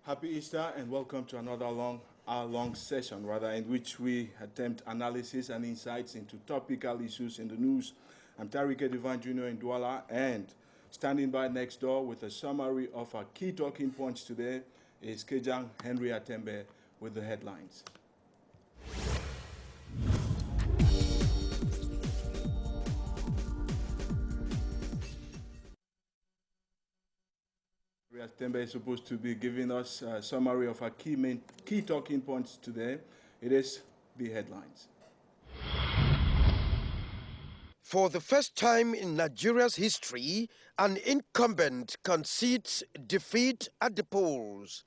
Happy Easter and welcome to another long session, in which we attempt analysis and insights into topical issues in the news. I'm Tariq Divine Jr. in Douala, and standing by next door with a summary of our key talking points today is Kejang Henry Atembe with the headlines. Tembe is supposed to be giving us a summary of our key talking points today. It is the headlines. For the first time in Nigeria's history, an incumbent concedes defeat at the polls.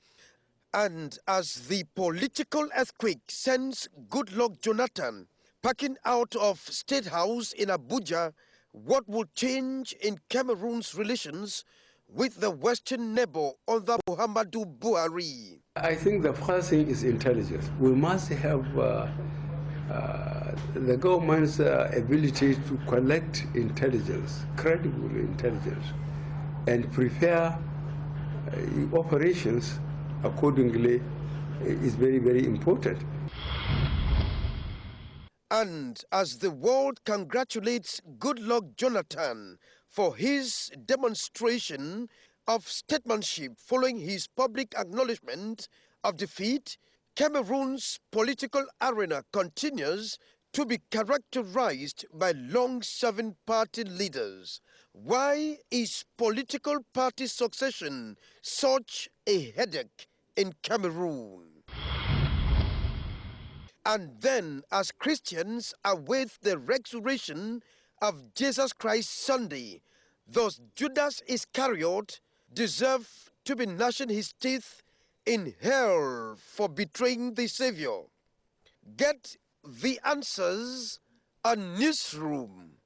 And as the political earthquake sends Goodluck Jonathan packing out of State House in Abuja, what will change in Cameroon's relations with the Western neighbor under Muhammadu Buhari? I think the first thing is intelligence. We must have the government's ability to collect intelligence, credible intelligence, and prepare operations accordingly is very, very important. And as the world congratulates Goodluck Jonathan for his demonstration of statesmanship following his public acknowledgement of defeat, Cameroon's political arena continues to be characterized by long-serving party leaders. Why is political party succession such a headache in Cameroon? And then, as Christians await the resurrection of Jesus Christ Sunday, thus Judas Iscariot deserve to be gnashing his teeth in hell for betraying the Savior. Get the answers on Newsroom.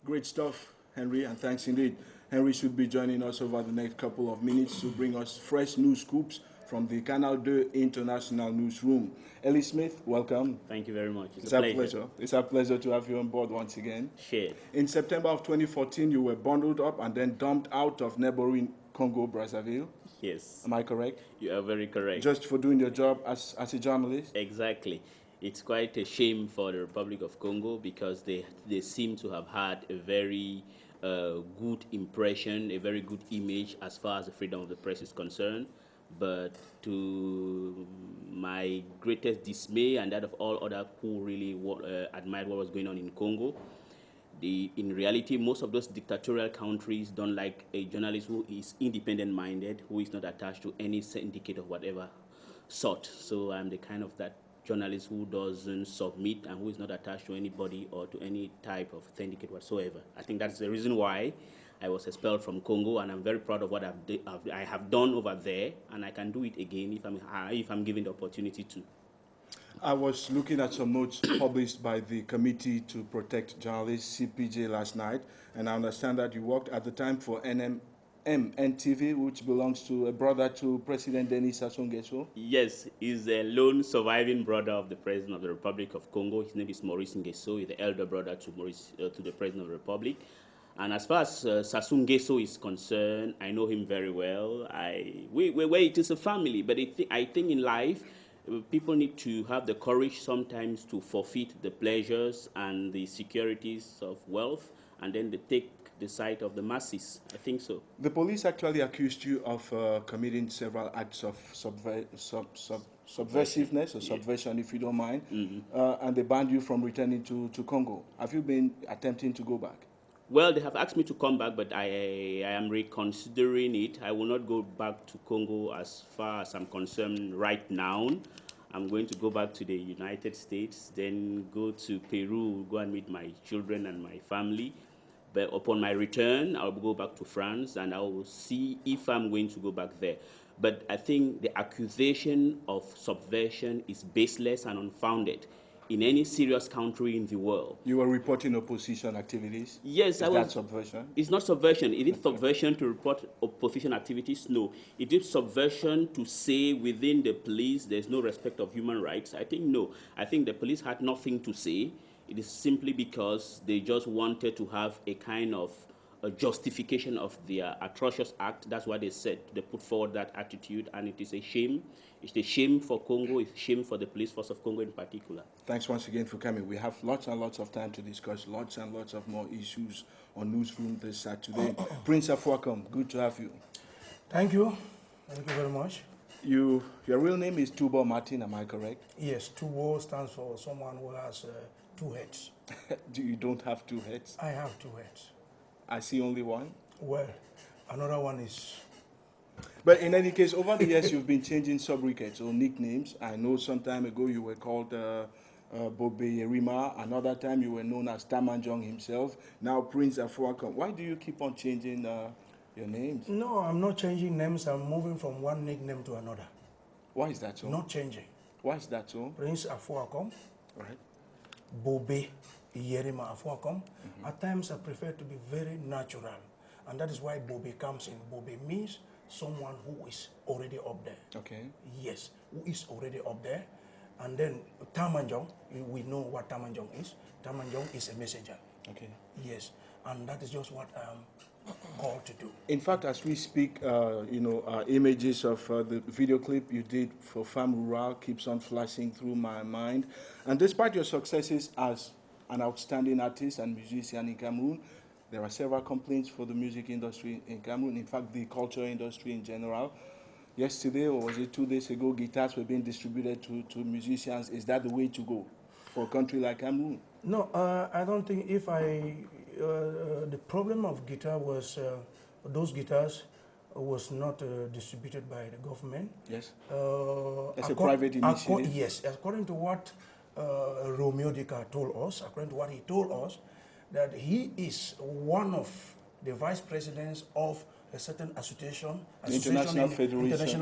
Great stuff, Henry, and thanks indeed. Henry should be joining us over the next couple of minutes to bring us fresh news scoops from the Canal International Newsroom. Elie Smith, welcome. Thank you very much. It's a pleasure. It's a pleasure to have you on board once again. Sure. In September of 2014, you were bundled up and then dumped out of neighboring Congo, Brazzaville. Yes. Am I correct? You are very correct. Just for doing your job as a journalist? Exactly. It's quite a shame for the Republic of Congo because they seem to have had a very good impression, a very good image as far as the freedom of the press is concerned. But to my greatest dismay and that of all others who really admired what was going on in Congo, in reality, most of those dictatorial countries don't like a journalist who is independent-minded, who is not attached to any syndicate of whatever sort. So I'm the kind of that journalist who doesn't submit and who is not attached to anybody or to any type of syndicate whatsoever. I think that's the reason why I was expelled from Congo, and I'm very proud of what I have done over there, and I can do it again if I'm given the opportunity to. I was looking at some notes published by the Committee to Protect Journalists, CPJ, last night, and I understand that you worked at the time for NTV, which belongs to a brother to President Denis Sassou Nguesso. Yes, he's the lone surviving brother of the President of the Republic of Congo. His name is Maurice Nguesso. He's the elder brother to the President of the Republic. And as far as Sassou Nguesso is concerned, I know him very well. It is a family, but I think in life, people need to have the courage sometimes to forfeit the pleasures and the securities of wealth, and then they take the side of the masses. I think so. The police actually accused you of committing several acts of subversiveness or subversion, if you don't mind, and they banned you from returning to Congo. Have you been attempting to go back? Well, they have asked me to come back, but I am reconsidering it. I will not go back to Congo as far as I'm concerned right now. I'm going to go back to the United States, then go to Peru, go and meet my children and my family. But upon my return, I'll go back to France, and I will see if I'm going to go back there. But I think the accusation of subversion is baseless and unfounded in any serious country in the world. You were reporting opposition activities? Yes, Is that subversion? It's not subversion. Is it subversion to report opposition activities? No. It is subversion to say within the police there's no respect of human rights. I think no. I think the police had nothing to say. It is simply because they just wanted to have a kind of a justification of their atrocious act. That's why they said, they put forward that attitude, and it is a shame. It's a shame for Congo. It's a shame for the police force of Congo in particular. Thanks once again for coming. We have lots and lots of time to discuss lots and lots of more issues on Newsroom this Saturday. Prince Afuakam, good to have you. Thank you. Thank you very much. Your real name is Tubo Martin, am I correct? Yes, Tubo stands for someone who has two heads. You don't have two heads? I have two heads. I see only one. Well, another one is... But in any case, over the years, you've been changing sobriquets or nicknames. I know some time ago you were called Bobe Yerima. Another time you were known as Tamanjong himself. Now Prince Afuakam. Why do you keep on changing your names? No, I'm not changing names. I'm moving from one nickname to another. Why is that so? Not changing. Why is that so? Prince Afuakam, Right. Bobe Yerima Afuakam. At times I prefer to be very natural. And that is why Bobe comes in. Bobe means someone who is already up there. Okay. Yes, who is already up there. And then Tamanjong, we know what Tamanjong is. Tamanjong is a messenger. Okay. Yes, and that is just what I'm called to do. In fact, as we speak, images of the video clip you did for Femme Rural keeps on flashing through my mind. And despite your successes as an outstanding artist and musician in Cameroon, there are several complaints for the music industry in Cameroon, in fact, the culture industry in general. Yesterday, or was it 2 days ago, guitars were being distributed to musicians. Is that the way to go for a country like Cameroon? No, I don't think if the problem of guitar was, those guitars was not distributed by the government. Yes. As a private initiative. Yes, according to what Romeo Dika told us, according to what he told us, that he is one of the vice presidents of a certain association, International Federation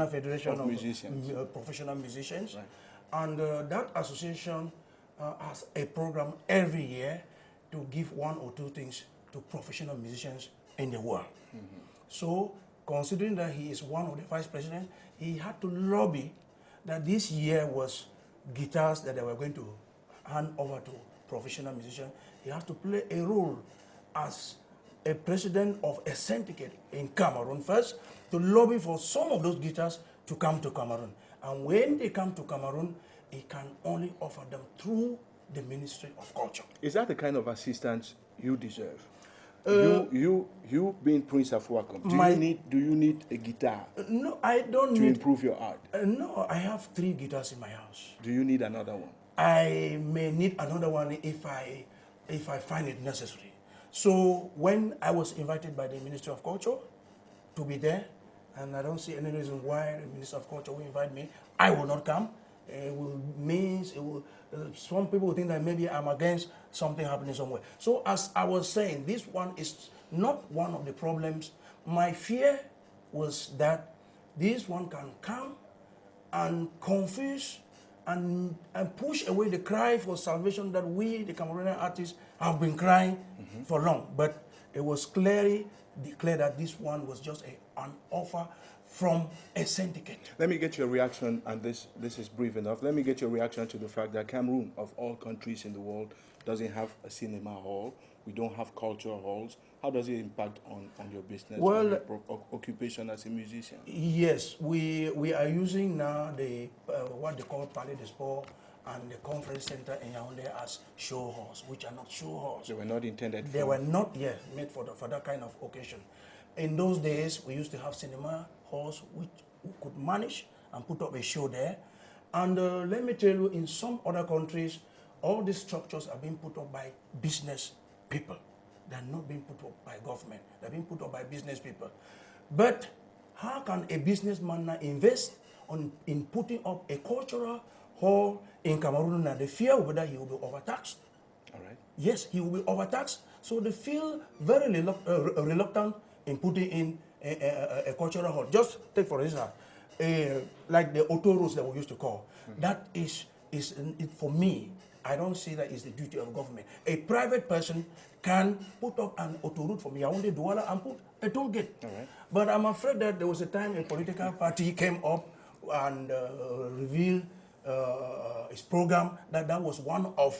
of Musicians. Professional musicians. Right. And that association has a program every year to give one or two things to professional musicians in the world. So, considering that he is one of the vice presidents, he had to lobby that this year was guitars that they were going to hand over to professional musicians. He has to play a role as a president of a syndicate in Cameroon first to lobby for some of those guitars to come to Cameroon. And when they come to Cameroon, he can only offer them through the Ministry of Culture. Is that the kind of assistance you deserve? You being Prince Afuakam, do you need a guitar No, I don't to need... improve your art? No, I have 3 guitars in my house. Do you need another one? I may need another one if I find it necessary. So when I was invited by the Ministry of Culture to be there, and I don't see any reason why the Minister of Culture will invite me, I will not come. Some people will think that maybe I'm against something happening somewhere. So as I was saying, this one is not one of the problems. My fear was that this one can come and confuse and push away the cry for salvation that we, the Cameroonian artists, have been crying for long. But it was clearly declared that this one was just an offer from a syndicate. Let me get your reaction, and this is brief enough. Let me get your reaction to the fact that Cameroon, of all countries in the world, doesn't have a cinema hall. We don't have cultural halls. How does it impact on your business, Well, on your occupation as a musician? Yes, we are using now the what they call Palais des Sports and the conference center in Yaoundé as show halls, which are not show halls. They were not intended for... They were not yet made for that kind of occasion. In those days, we used to have cinema halls which we could manage and put up a show there. And let me tell you, in some other countries, all these structures are being put up by business people. They're not being put up by government. They're being put up by business people. But how can a businessman now invest in putting up a cultural hall in Cameroon? Now, the fear will be that he will be overtaxed. All right. Yes, he will be overtaxed. So they feel very reluctant in putting in a cultural hall. Just take for instance, like the autoros that we used to call. That is for me, I don't see that is the duty of government. A private person can put up an autoroute from Yaoundé, Douala, and put a toll gate. Right. But I'm afraid that there was a time a political party came up and revealed its program that was one of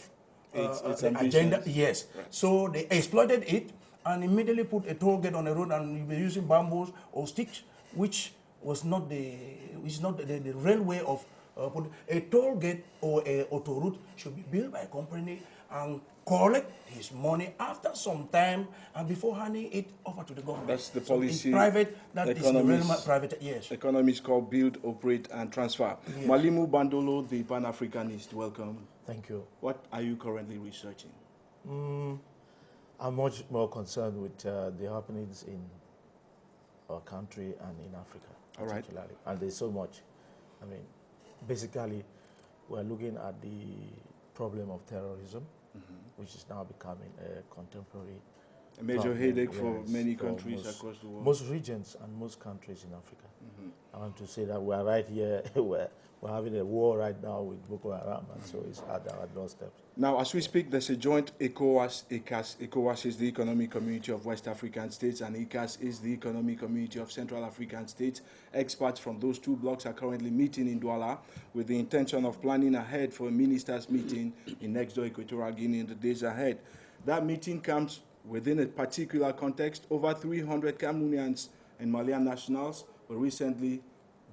Its the agenda. Yes. Right. So they exploited it, and immediately put a toll gate on the road, and you'll be using bamboos or sticks, which is not the railway of a toll gate or a autoroute should be built by a company and collect his money after some time and before handing it over to the government. That's the So policy. in private, that is the realm of private, yes. Economics called build, operate, and transfer. Yes. Malimu Bandolo, the Pan-Africanist, welcome. Thank you. What are you currently researching? I'm much more concerned with the happenings in our country and in Africa, All right. particularly. And there's so much. I mean, basically, we're looking at the problem of terrorism, which is now becoming a contemporary A major problem, headache for yes, many for countries most- across the world. Most regions and most countries in Africa. I want to say that we're right here, we're having a war right now with Boko Haram, and so it's at our doorstep. Now, as we speak, there's a joint ECOWAS. ECOWAS is the Economic Community of West African States, and ECAS is the Economic Community of Central African States. Experts from those two blocs are currently meeting in Douala with the intention of planning ahead for a ministers' meeting in next-door Equatorial Guinea in the days ahead. That meeting comes within a particular context. Over 300 Cameroonians and Malian nationals were recently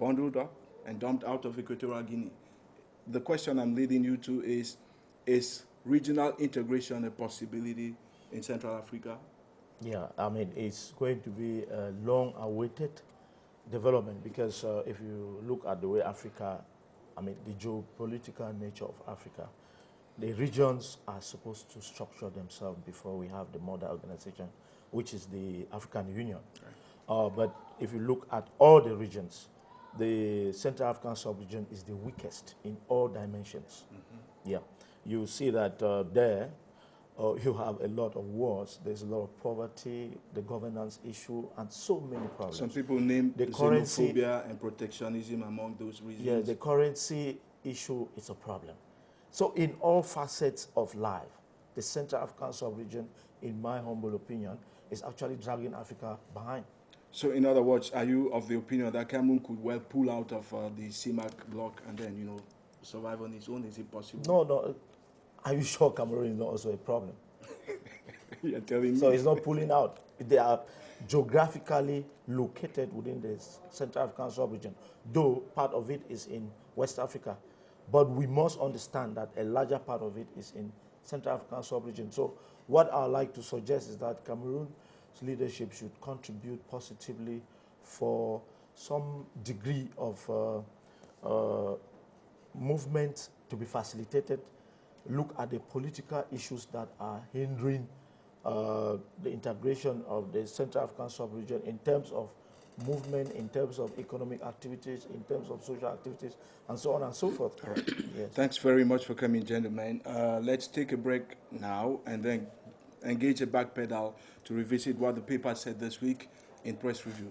bundled up and dumped out of Equatorial Guinea. The question I'm leading you to is regional integration a possibility in Central Africa? Yeah, I mean, it's going to be a long-awaited development because if you look at the way Africa, I mean, the geopolitical nature of Africa, the regions are supposed to structure themselves before we have the mother organization, which is the African Union. Right. But if you look at all the regions, the Central African sub-region is the weakest in all dimensions. Yeah, you see that there you have a lot of wars, there's a lot of poverty, the governance issue, and so many problems. Some people name The xenophobia and protectionism among those reasons. Yeah, the currency issue is a problem. So in all facets of life, the Central African sub-region, in my humble opinion, is actually dragging Africa behind. So in other words, are you of the opinion that Cameroon could well pull out of the CIMAC bloc and then, survive on its own? Is it possible? No. Are you sure Cameroon is not also a problem? You're telling me. So it's not pulling out. They are geographically located within the Central African sub-region, though part of it is in West Africa. But we must understand that a larger part of it is in Central African sub-region. So what I like to suggest is that Cameroon's leadership should contribute positively for some degree of movement to be facilitated. Look at the political issues that are hindering the integration of the Central African sub-region in terms of movement, in terms of economic activities, in terms of social activities, and so on and so forth. All right. Yes. Thanks very much for coming, gentlemen. Let's take a break now and then engage a back pedal to revisit what the paper said this week in press review.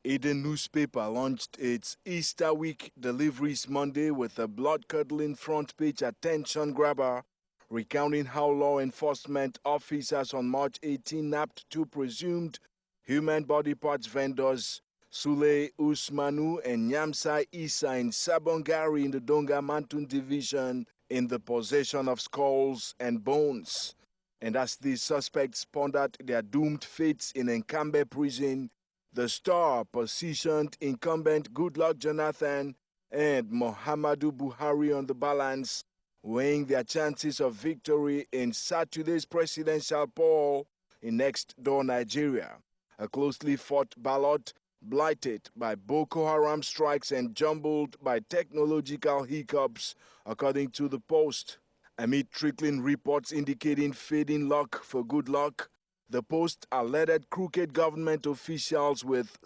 Eden newspaper launched its Easter week deliveries Monday with a blood-curdling front page attention grabber recounting how law enforcement officers on March 18 nabbed two presumed human body parts vendors, Sule Usmanu and Nyamsai Isa in Sabongari in the Donga Mantun division, in the possession of skulls and bones. And as these suspects pondered their doomed fates in Nkambe prison, the Star positioned incumbent Goodluck Jonathan and Muhammadu Buhari on the balance, weighing their chances of victory in Saturday's presidential poll in next-door Nigeria. A closely fought ballot blighted by Boko Haram strikes and jumbled by technological hiccups, according to the Post. Amid trickling reports indicating fading luck for Goodluck, the Post alerted crooked government officials with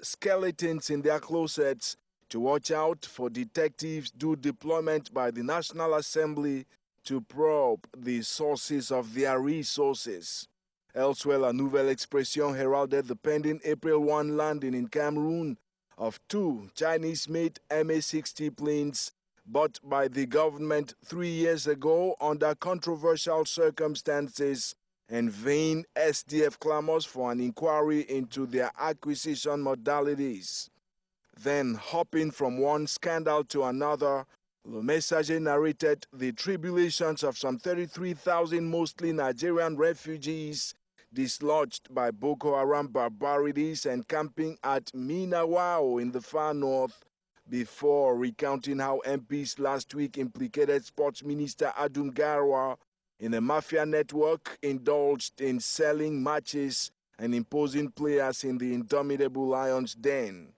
skeletons in their closets to watch out for detectives due deployment by the National Assembly to probe the sources of their resources. Elsewhere, La Nouvelle Expression heralded the pending April 1 landing in Cameroon of two Chinese-made MA-60 planes bought by the government 3 years ago under controversial circumstances, and vain SDF clamors for an inquiry into their acquisition modalities. Then, hopping from one scandal to another, Le Messager narrated the tribulations of some 33,000 mostly Nigerian refugees dislodged by Boko Haram barbarities encamping at Minawao in the far north, before recounting how MPs last week implicated Sports Minister Adum Garwa in a mafia network indulged in selling matches and imposing players in the indomitable Lions' den.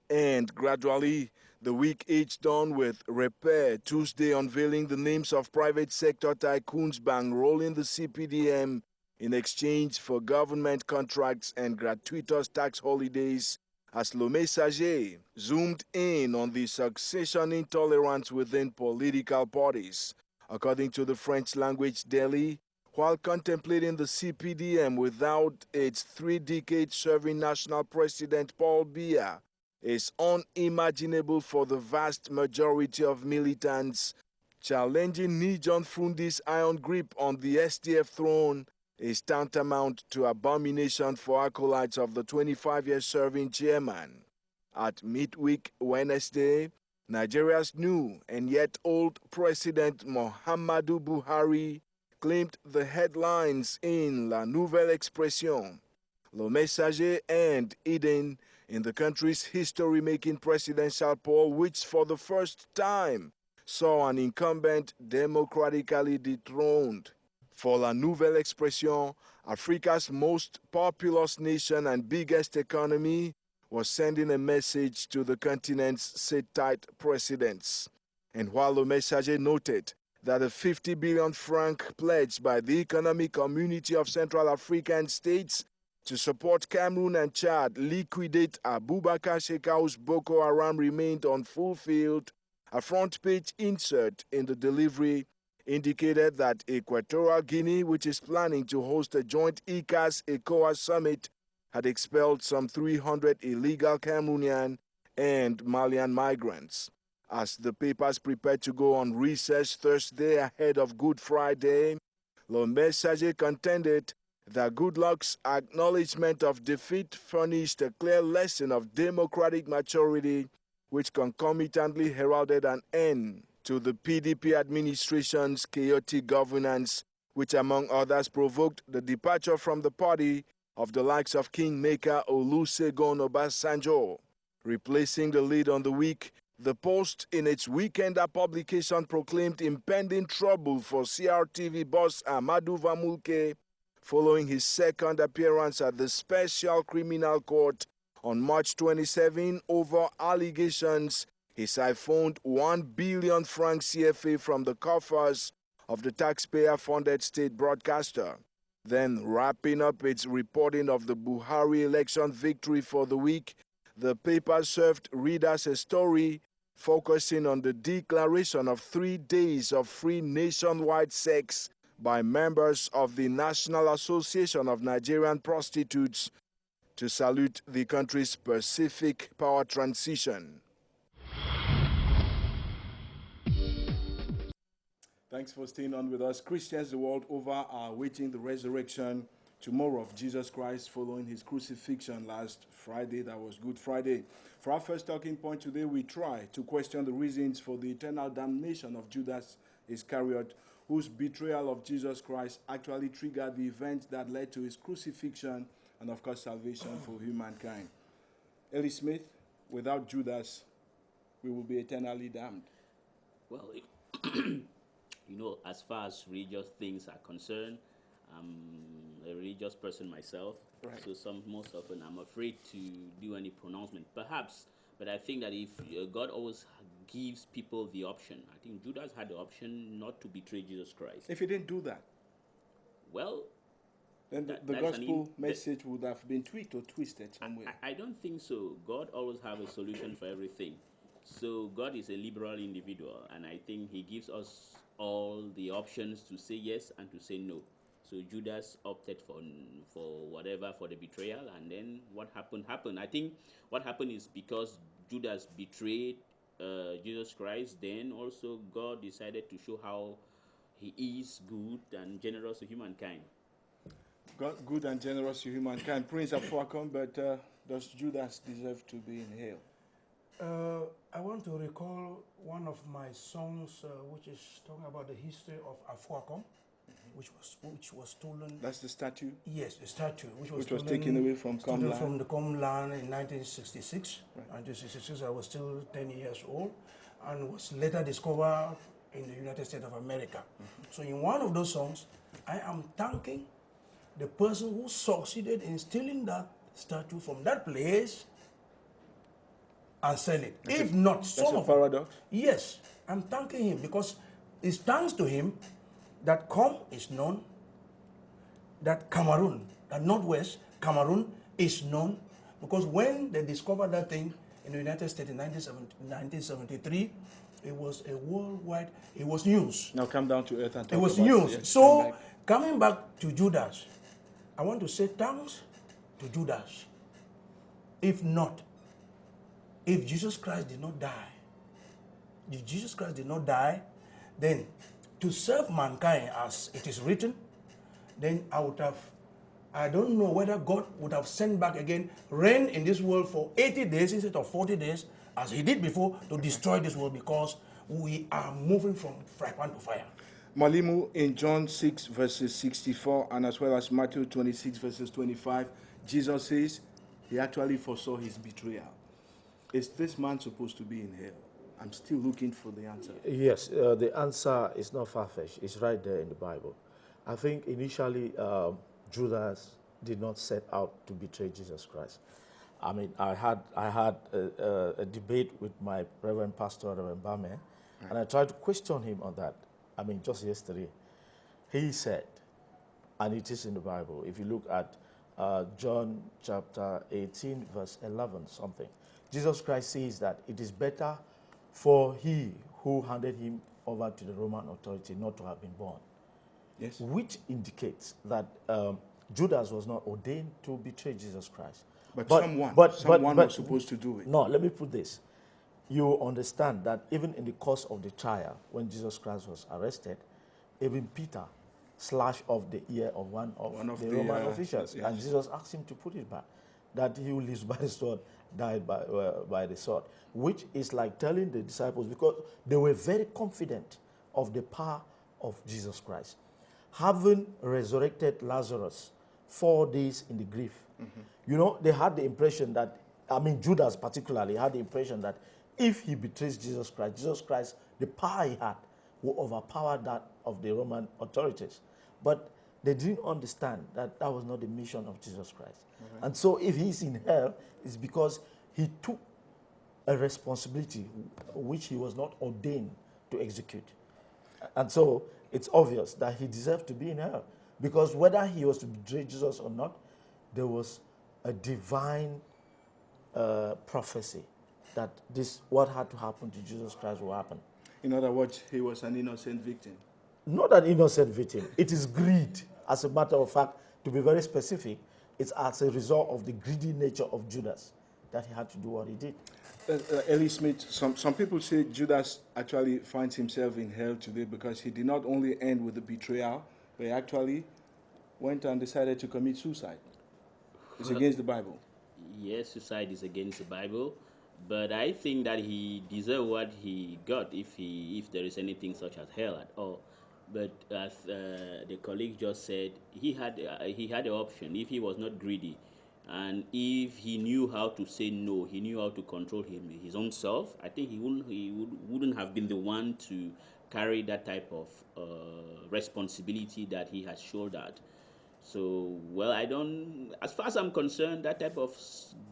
And gradually, the week edged on with Repair Tuesday unveiling the names of private sector tycoons bankrolling the CPDM in exchange for government contracts and gratuitous tax holidays, as Le Messager zoomed in on the succession intolerance within political parties. According to the French language daily, while contemplating the CPDM without its 3-decade-serving national president Paul Biya is unimaginable for the vast majority of militants, challenging Nijon Fundi's iron grip on the SDF throne is tantamount to abomination for acolytes of the 25-year serving chairman. At midweek Wednesday, Nigeria's new and yet old President Muhammadu Buhari claimed the headlines in La Nouvelle Expression. Le Messager and Eden in the country's history-making presidential poll, which for the first time saw an incumbent democratically dethroned. For La Nouvelle Expression, Africa's most populous nation and biggest economy was sending a message to the continent's sit-tight presidents. And while Le Messager noted that the 50 billion franc pledge by the Economic Community of Central African States to support Cameroon and Chad liquidate Abubakar Shekau's Boko Haram remained unfulfilled, a front-page insert in the delivery indicated that Equatorial Guinea, which is planning to host a joint ECAS-ECOWAS summit, had expelled some 300 illegal Cameroonian and Malian migrants. As the papers prepared to go on recess Thursday ahead of Good Friday, Le Messager contended that Goodluck's acknowledgement of defeat furnished a clear lesson of democratic maturity, which concomitantly heralded an end to the PDP administration's chaotic governance, which among others provoked the departure from the party of the likes of Kingmaker Olusegun Obasanjo. Replacing the lead on the week, the Post in its weekender publication proclaimed impending trouble for CRTV boss Amadou Vamulke following his second appearance at the Special Criminal Court on March 27 over allegations he siphoned 1 billion franc CFA from the coffers of the taxpayer-funded state broadcaster. Then, wrapping up its reporting of the Buhari election victory for the week, the paper served readers a story focusing on the declaration of 3 days of free nationwide sex by members of the National Association of Nigerian Prostitutes to salute the country's Pacific power transition. Thanks for staying on with us. Christians the world over are awaiting the resurrection tomorrow of Jesus Christ following his crucifixion last Friday. That was Good Friday. For our first talking point today, we try to question the reasons for the eternal damnation of Judas Iscariot, whose betrayal of Jesus Christ actually triggered the event that led to his crucifixion and, of course, salvation for humankind. Elie Smith, without Judas, we will be eternally damned. Well, you know, as far as religious things are concerned, I'm a religious person myself. Right. So most often I'm afraid to do any pronouncement, perhaps. But I think that if God always gives people the option, I think Judas had the option not to betray Jesus Christ. If he didn't do that, well, then the gospel message would have been tweaked or twisted somewhere. I don't think so. God always have a solution for everything. So God is a liberal individual, and I think he gives us all the options to say yes and to say no. So Judas opted for whatever, for the betrayal, and then what happened. I think what happened is because Judas betrayed Jesus Christ, then also God decided to show how he is good and generous to humankind. God, good and generous to humankind. Prince of Wakon, but does Judas deserve to be in hell? I want to recall one of my songs, which is talking about the history of Afuakom, which was stolen. That's the statue Yes, the statue, which was taken away from stolen Comland. from the Comland in 1966. Right. 1966, I was still 10 years old, and was later discovered in the United States of America. So in one of those songs, I am thanking the person who succeeded in stealing that statue from that place and sell it. If not, some That's a of paradox. Yes, I'm thanking him because it's thanks to him that Com is known, that Cameroon, that Northwest Cameroon is known, because when they discovered that thing in the United States in 1973, it was a worldwide, it was news. Now come down to earth and talk It was about news. Yes, come So, back. coming back to Judas, I want to say thanks to Judas. If not, if Jesus Christ did not die, then to serve mankind as it is written, then I don't know whether God would have sent back again, reign in this world for 80 days instead of 40 days, as he did before, to destroy this world, because we are moving from fry pan to fire. Malimu, in John 6 verses 64 and as well as Matthew 26 verses 25, Jesus says he actually foresaw his betrayal. Is this man supposed to be in hell? I'm still looking for the answer. Yes, the answer is not far-fetched. It's right there in the Bible. I think initially Judas did not set out to betray Jesus Christ. I mean, I had a debate with my Reverend Pastor, Reverend Bame, and I tried to question him on that. I mean, just yesterday. He said, and it is in the Bible, if you look at John chapter 18, verse 11 something, Jesus Christ says that it is better for he who handed him over to the Roman authority not to have been born. Yes. Which indicates that Judas was not ordained to betray Jesus Christ. But someone was supposed to do it. No, let me put this. You understand that even in the course of the trial, when Jesus Christ was arrested, even Peter slashed off the ear of one of the Roman officials. Yes. And Jesus asked him to put it back, that he who lives by the sword died by the sword, which is like telling the disciples, because they were very confident of the power of Jesus Christ. Having resurrected Lazarus 4 days in the grave, you know, they had the impression that, I mean, Judas particularly had the impression that if he betrays Jesus Christ, the power he had will overpower that of the Roman authorities. But they didn't understand that that was not the mission of Jesus Christ. And so if he's in hell, it's because he took a responsibility which he was not ordained to execute. And so it's obvious that he deserved to be in hell, because whether he was to betray Jesus or not, there was a divine prophecy that what had to happen to Jesus Christ will happen. In other words, he was an innocent victim. Not an innocent victim. It is greed. As a matter of fact, to be very specific, it's as a result of the greedy nature of Judas that he had to do what he did. Elie Smith, some people say Judas actually finds himself in hell today because he did not only end with the betrayal, but he actually went and decided to commit suicide. It's against the Bible. Yes, suicide is against the Bible, but I think that he deserved what he got if there is anything such as hell at all. But as the colleague just said, he had the option if he was not greedy, and if he knew how to say no, he knew how to control his own self. I think he wouldn't have been the one to carry that type of responsibility that he has shouldered. So, well, as far as I'm concerned, that type of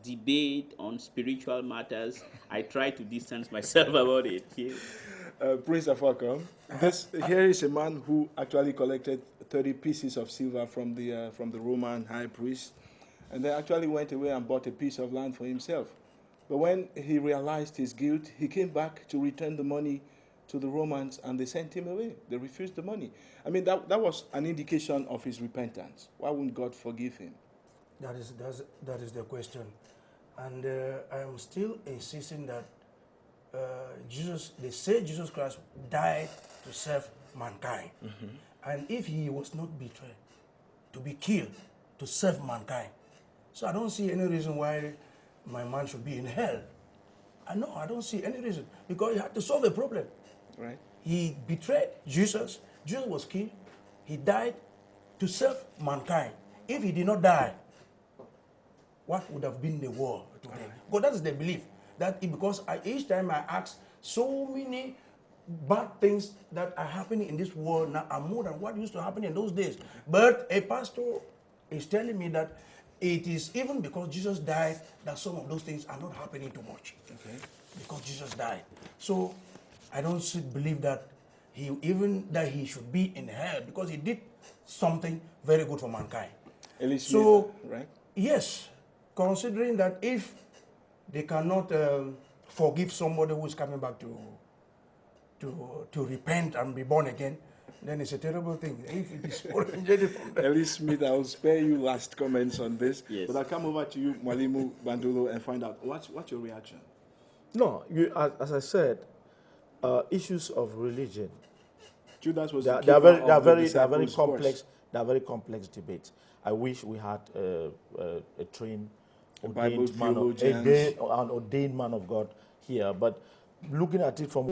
debate on spiritual matters, I try to distance myself about it. Yeah. Prince Afakam, here is a man who actually collected 30 pieces of silver from the Roman high priest, and then actually went away and bought a piece of land for himself. But when he realized his guilt, he came back to return the money to the Romans, and they sent him away. They refused the money. I mean, that was an indication of his repentance. Why wouldn't God forgive him? That is the question. And I am still insisting that they say Jesus Christ died to serve mankind. And if he was not betrayed, to be killed, to serve mankind. So I don't see any reason why my man should be in hell. No, I don't see any reason because he had to solve a problem. Right. He betrayed Jesus. Jesus was killed. He died to save mankind. If he did not die, what would have been the war today? But that is the belief. Each time I ask, so many bad things that are happening in this world now are more than what used to happen in those days. But a pastor is telling me that it is even because Jesus died that some of those things are not happening too much. Okay. Because Jesus died. So I don't believe that he should be in hell because he did something very good for mankind. Elie So, Smith, right? yes, considering that if they cannot forgive somebody who is coming back to repent and be born again, then it's a terrible thing. If it is originated from them. Elie Smith, I will spare you last comments on this. Yes. But I'll come over to you, Mwalimu Bandulo, and find out what's your reaction? No, as I said, issues of religion, Judas was they the are keeper very, of the disciples' complex. course. They are very complex debates. I wish we had a trained, Bible ordained man, theologians. an ordained man of God here. But looking at it from